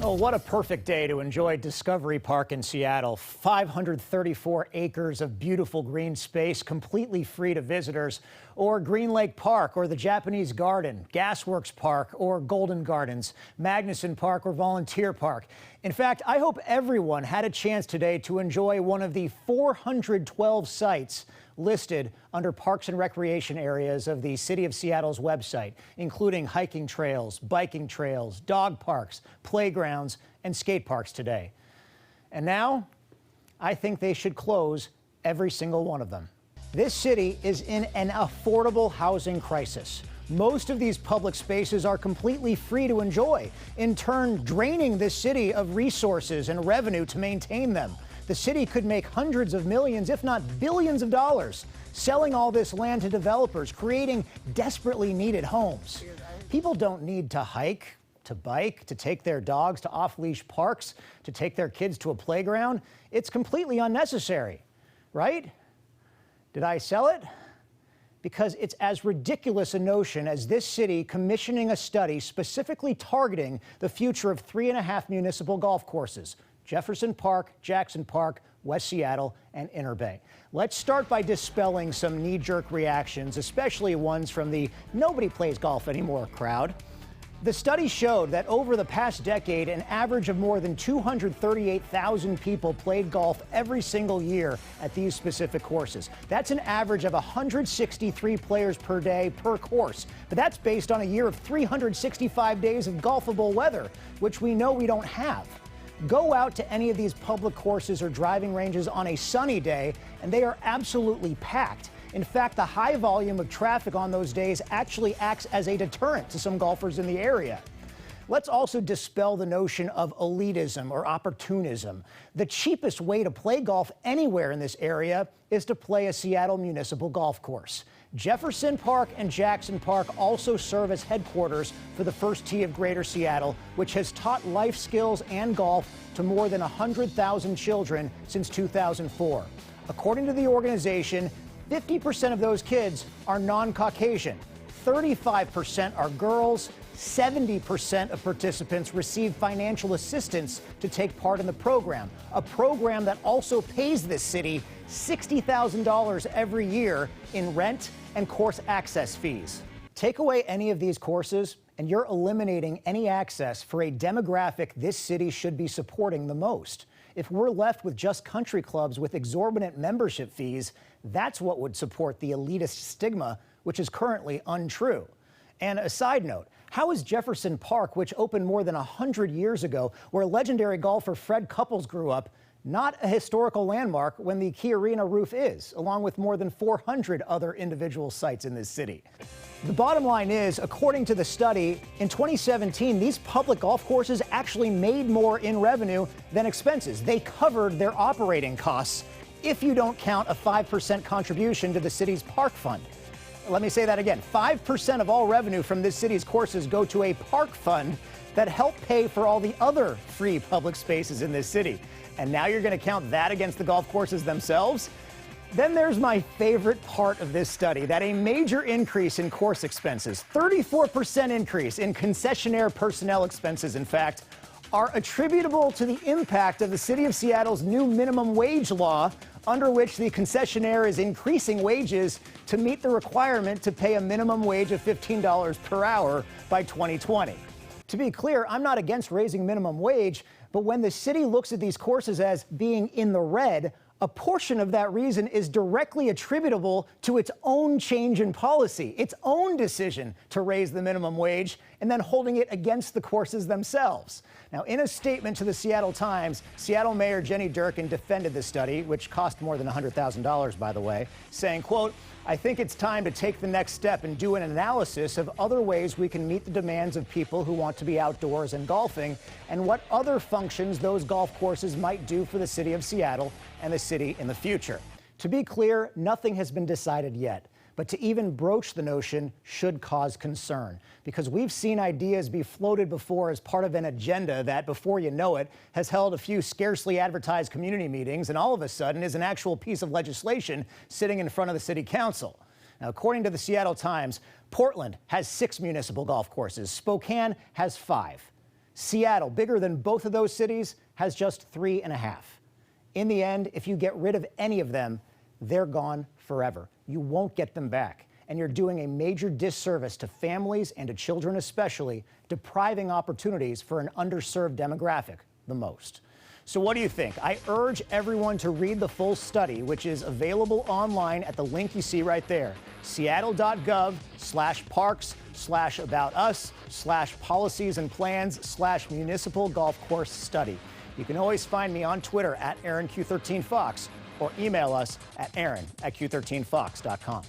Oh, what a perfect day to enjoy Discovery Park in Seattle. 534 acres of beautiful green space, completely free to visitors. Or Green Lake Park, or the Japanese Garden, Gasworks Park, or Golden Gardens, Magnuson Park, or Volunteer Park. In fact, I hope everyone had a chance today to enjoy one of the 412 sites listed under Parks and Recreation areas of the City of Seattle's website, including hiking trails, biking trails, dog parks, playgrounds, and skate parks today. And now, I think they should close every single one of them. This city is in an affordable housing crisis. Most of these public spaces are completely free to enjoy, in turn draining this city of resources and revenue to maintain them. The city could make hundreds of millions, if not billions of dollars, selling all this land to developers, creating desperately needed homes. People don't need to hike, to bike, to take their dogs to off-leash parks, to take their kids to a playground. It's completely unnecessary, right? Did I sell it? Because it's as ridiculous a notion as this city commissioning a study specifically targeting the future of 3.5 municipal golf courses: Jefferson Park, Jackson Park, West Seattle, and Inner Bay. Let's start by dispelling some knee-jerk reactions, especially ones from the "nobody plays golf anymore" crowd. The study showed that over the past decade, an average of more than 238,000 people played golf every single year at these specific courses. That's an average of 163 players per day per course. But that's based on a year of 365 days of golfable weather, which we know we don't have. Go out to any of these public courses or driving ranges on a sunny day, and they are absolutely packed. In fact, the high volume of traffic on those days actually acts as a deterrent to some golfers in the area. Let's also dispel the notion of elitism or opportunism. The cheapest way to play golf anywhere in this area is to play a Seattle municipal golf course. Jefferson Park and Jackson Park also serve as headquarters for the First Tee of Greater Seattle, which has taught life skills and golf to more than 100,000 children since 2004. According to the organization, 50% of those kids are non-Caucasian, 35% are girls, 70% of participants receive financial assistance to take part in the program, a program that also pays this city $60,000 every year in rent and course access fees. Take away any of these courses, and you're eliminating any access for a demographic this city should be supporting the most. If we're left with just country clubs with exorbitant membership fees, that's what would support the elitist stigma, which is currently untrue. And a side note, how is Jefferson Park, which opened more than 100 years ago, where legendary golfer Fred Couples grew up, not a historical landmark when the Key Arena roof is, along with more than 400 other individual sites in this city? The bottom line is, according to the study, in 2017, these public golf courses actually made more in revenue than expenses. They covered their operating costs, if you don't count a 5% contribution to the city's park fund. Let me say that again. 5% of all revenue from this city's courses go to a park fund that help pay for all the other free public spaces in this city. And now you're going to count that against the golf courses themselves? Then there's my favorite part of this study, that a major increase in course expenses, 34% increase in concessionaire personnel expenses, in fact, are attributable to the impact of the City of Seattle's new minimum wage law, under which the concessionaire is increasing wages to meet the requirement to pay a minimum wage of $15 per hour by 2020. To be clear, I'm not against raising minimum wage, but when the city looks at these courses as being in the red, a portion of that reason is directly attributable to its own change in policy, its own decision to raise the minimum wage, and then holding it against the courses themselves. Now, in a statement to the Seattle Times, Seattle Mayor Jenny Durkan defended the study, which cost more than $100,000, by the way, saying, quote, "I think it's time to take the next step and do an analysis of other ways we can meet the demands of people who want to be outdoors and golfing, and what other functions those golf courses might do for the city of Seattle and the city in the future." To be clear, nothing has been decided yet. But to even broach the notion should cause concern, because we've seen ideas be floated before as part of an agenda that, before you know it, has held a few scarcely advertised community meetings and all of a sudden is an actual piece of legislation sitting in front of the city council. Now, according to the Seattle Times, Portland has 6 municipal golf courses. Spokane has 5. Seattle, bigger than both of those cities, has just 3.5. In the end, if you get rid of any of them, they're gone forever. You won't get them back. And you're doing a major disservice to families and to children especially, depriving opportunities for an underserved demographic the most. So what do you think? I urge everyone to read the full study, which is available online at the link you see right there, seattle.gov/parks/about-us/policies and plans/municipal golf course study. You can always find me on Twitter at AaronQ13Fox or email us at aaron@q13fox.com.